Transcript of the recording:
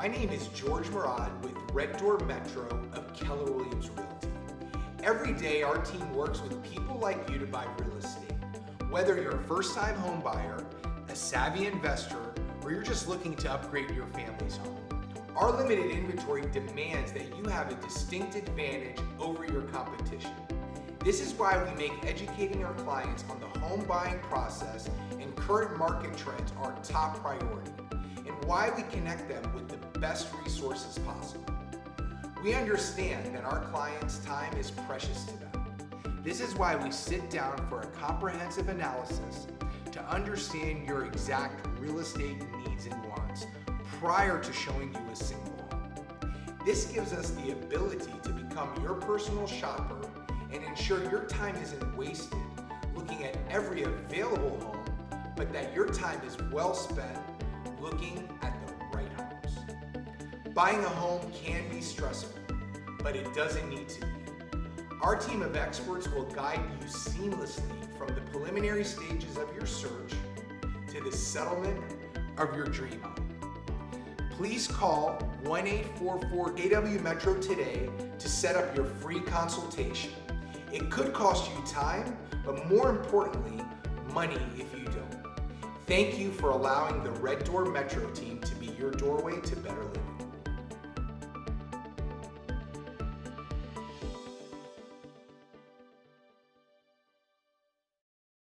My name is George Murad with Red Door Metro of Keller Williams Realty. Every day our team works with people like you to buy real estate. Whether you're a first-time home buyer, a savvy investor, or you're just looking to upgrade your family's home, our limited inventory demands that you have a distinct advantage over your competition. This is why we make educating our clients on the home buying process and current market trends our top priority, and why we connect them with the best resources possible. We understand that our clients' time is precious to them. This is why we sit down for a comprehensive analysis to understand your exact real estate needs and wants prior to showing you a single home. This gives us the ability to become your personal shopper and ensure your time isn't wasted looking at every available home, but that your time is well spent looking at the right homes. Buying a home can be stressful, but it doesn't need to be. Our team of experts will guide you seamlessly from the preliminary stages of your search to the settlement of your dream home. Please call 1-844-AW-METRO today to set up your free consultation. It could cost you time, but more importantly, money if you don't. Thank you for allowing the Red Door Metro team to be your doorway to better living.